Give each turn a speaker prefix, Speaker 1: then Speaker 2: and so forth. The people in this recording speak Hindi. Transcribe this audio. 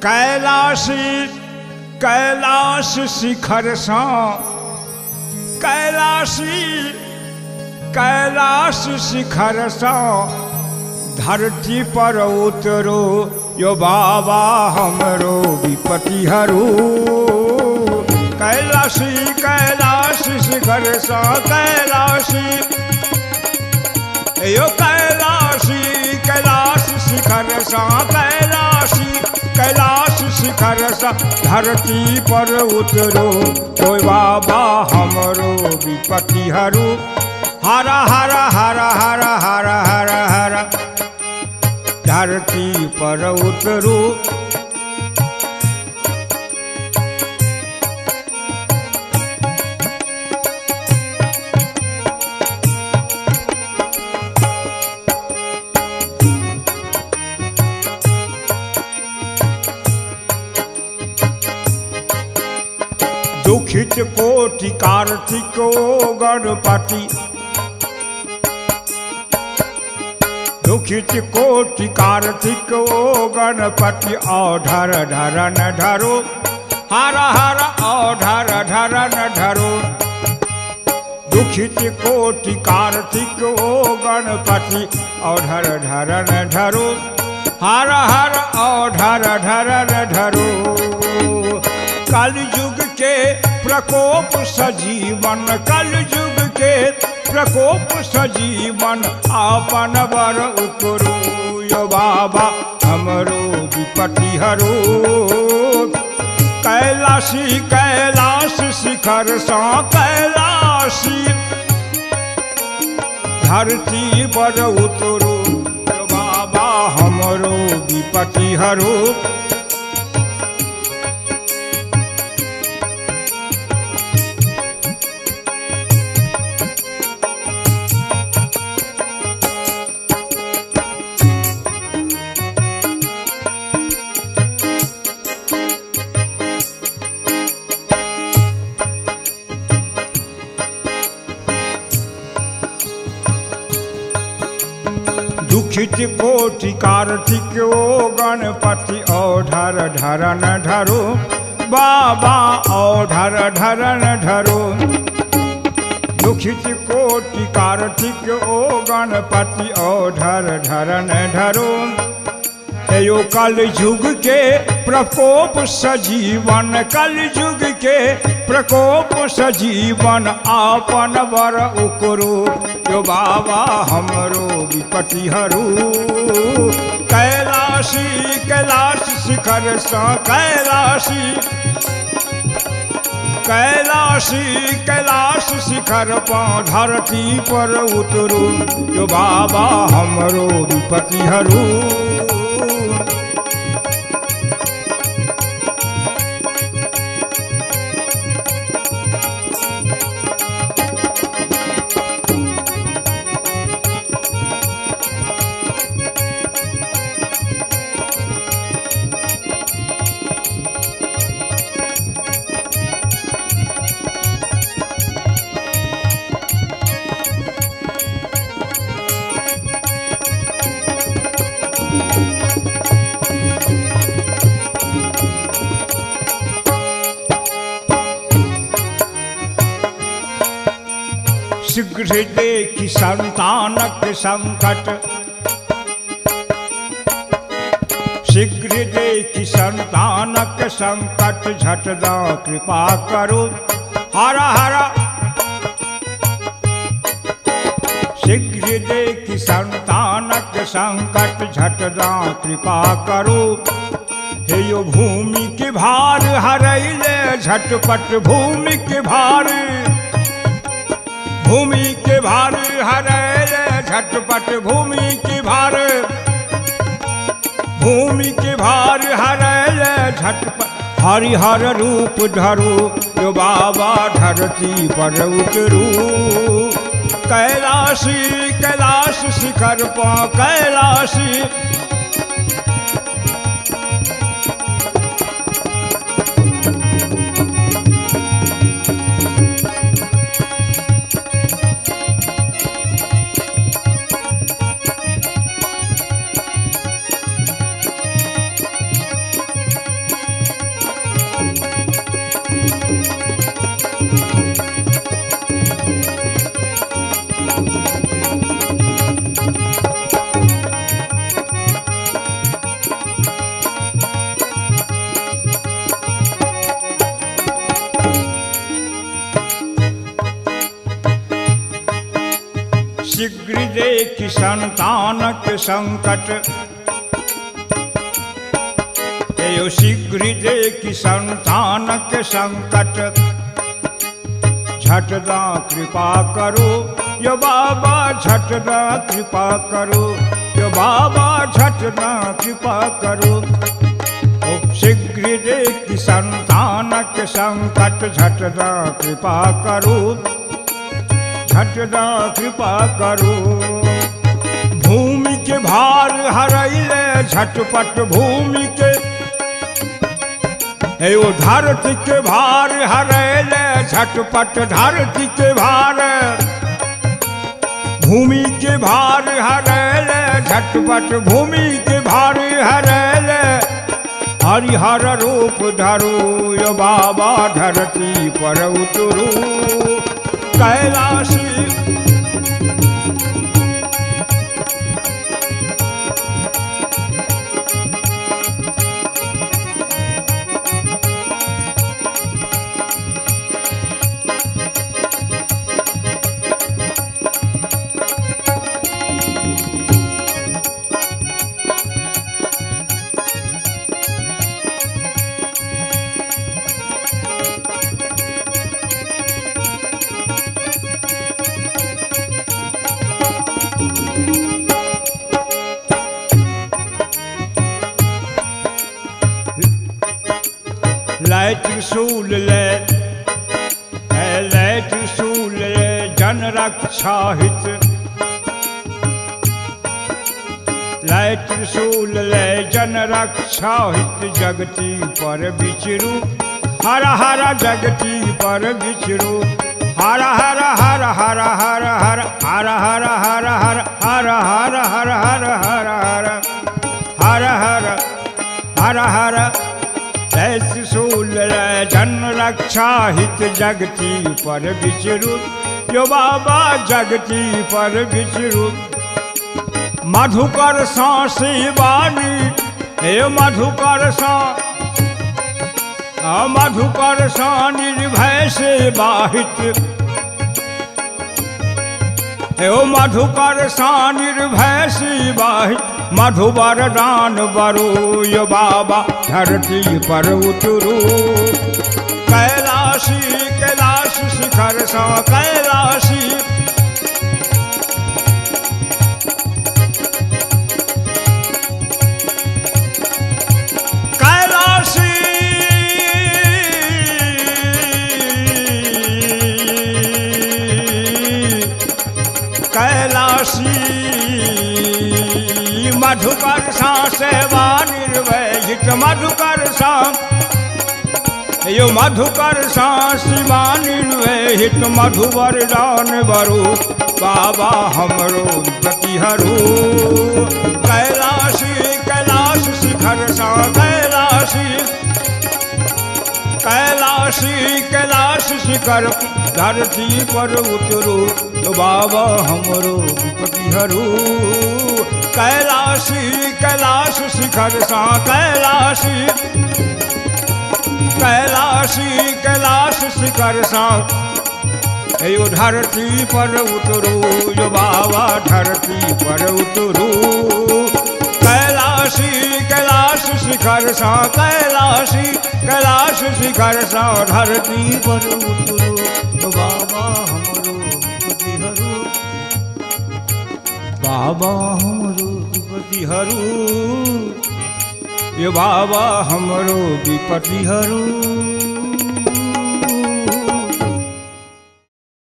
Speaker 1: कैलाशी कैलाश शिखर सा कैलाशी कैलाश शिखर सा धरती पर उतरो यो बाबा हमरो विपत्ति हरू। कैलाशी कैलाश शिखर सा कैलाशी यो कैलाशी कैलाश शिखर सा कैलाशी कैलाश शिखर सा धरती पर उतरो ओ बाबा हमरो विपत्ति हरू। हरा हरा हरा हरा हरा हरा हरा धरती पर उतरो। दुखित कोटि कार्तिक गणपति दुखित कोटि कार्तिक गणपति औधर धरन धरो। हर हर औधर धरन धरो। दुखित कोटि कार्तिक गणपति औधर धरन धरो। हर हर औधर धरन धरो। कलयुग के प्रकोप सजीवन कलयुग के प्रकोप सजीवन आपन बर उकरो यो बाबा हमरो विपत्ति हरू। कैलाशी कैलाश शिखर सा कैलाशी धरती पर उतरो यो बाबा हमरो विपत्ति हरू। दुखित कोटि कार्तिक गणपति औधर धरन धरो बाबा औधर धरन धरो। दुखित कोटि कार्तिक गणपति औधर धरन धरो। यो कल युग के प्रकोप सजीवन कल युग के प्रकोप सजीवन आपन बर उकरो यो बाबा हमरो विपत्ति हरू। कैलाशी कैलाश शिखर सा कैलाशी कैलाशी कैलाश शिखर पा धरती पर उतरो यो बाबा हमरो विपत्ति हरू। शीघ्र देखि संतानक संकट शीघ्र देखि संतानक संकट झटदा कृपा करो। हर हर शीघ्र देखि संतानक संकट झटदा कृपा करो। हे यो भूमि के भार हरैले झटपट भूमि के भार भूमि के भार हरैले झटपट भूमि के भार भूमि के भार हरैले झटपट। हरिहर रूप धरो यो बाबा धरती पर उतरो। कैलाशी कैलाश शिखर पा कैलाशी देखि संतानक संकट, यो शीघ्र देखि संतानक संकट, झटदा कृपा करो यो बाबा, झटदा कृपा करो यो बाबा, झटदा कृपा करो। शीघ्र देखि संतानक संकट, झटदा कृपा करो, झटदा कृपा करो। भूमि के भार हरैले झटपट, भूमि के यो धरती के भार हरैले झटपट, धरती के भार, भूमि के भार हरैले झटपट, भूमि के भार हरैले। हरिहर रूप धरो यो बाबा, धरती पर उतरो कैलाशी। लै त्रिशूल ले, लै त्रिशूल ले जन रक्षा हित, लै त्रिशूल ले जन रक्षा हित, जगती पर विचरू हर हर, जगती पर विचरू हर हर हर हर हर हर हर हर हर हर हर हर हर हर हर हर हर हर हर। त्रिशूल जन रक्षा हित, जगती पर विचरू यो बाबा, जगती पर विचरू। मधुकर सांसी वाणी हे मधुकर सा, मधुकर सा निर्भय से बाहित, हे मधुकर सा निर्भय से बाहित। मधुबर दान बरो यो बाबा, धरती पर उतरो कैलाशी, कैलाश शिखर सा कैलाशी। कैलाशी कैलाशी मधुकर सा सेवा निर्भय हित, मधुकर सा यो मधुकर सा शिवा निर्भय हित। मधुबर दान बरो बाबा हमरो प्रतिहरो कैलाशी, कैलाश शिखर सा कैलाशी, कैलाशी कैलाश शिखर, धरती पर उतरो तो बाबा हमरो प्रतिहरो कैलाशी, कैलाश शिखर सा कैलाशी, कैलाशी कैलाश शिखर सा। यो धरती पर उतरो यो बाबा, धरती पर उतरो कैलाशी, कैलाश शिखर सा कैलाशी, कैलाश शिखर सा। धरती पर उतरो यो बाबा हमरो प्रतिहरो, बाबा हमरो प्रतिहरो यो बाबा हमरो विपत्ति हरो।